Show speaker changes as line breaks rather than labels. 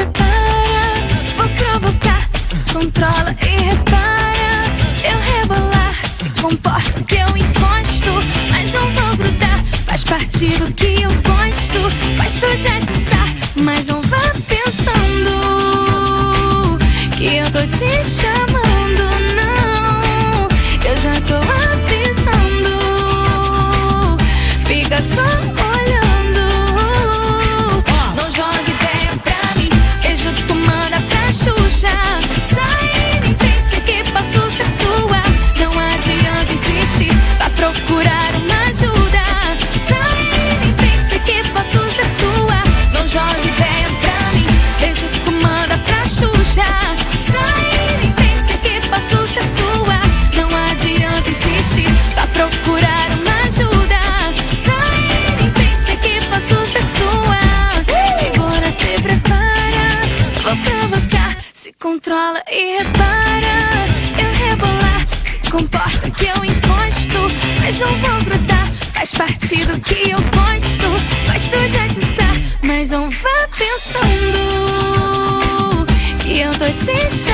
prepara, vou provocar. Se controla e repara, eu rebolar. Se comporta que eu encosto, mas não vou grudar. Faz parte do que eu gosto, gosto de atiçar. Mas não vá pensando que eu tô te chamando, não. Eu já tô avisando, fica só olhando. Não jogue ideia pra mim, beijo de comanda pra Xuxa. Sai, nem pense que posso ser sua. Não adianta insistir, vá procurar uma ajuda. Sai, nem pense que posso ser sua. Não jogue ideia pra mim, beijo de comanda pra Xuxa. Sai, nem pense que posso ser sua. Não adianta insistir, vá procurar uma ajuda. Sai, nem pense que posso ser sua. Segura, se prepara, vou provocar. Se controla e repara, eu rebolar. Se comporta que eu encosto, mas não vou grudar. Faz parte do que eu gosto, gosto de atiçar. Mas não vá pensando que eu tô te chamando.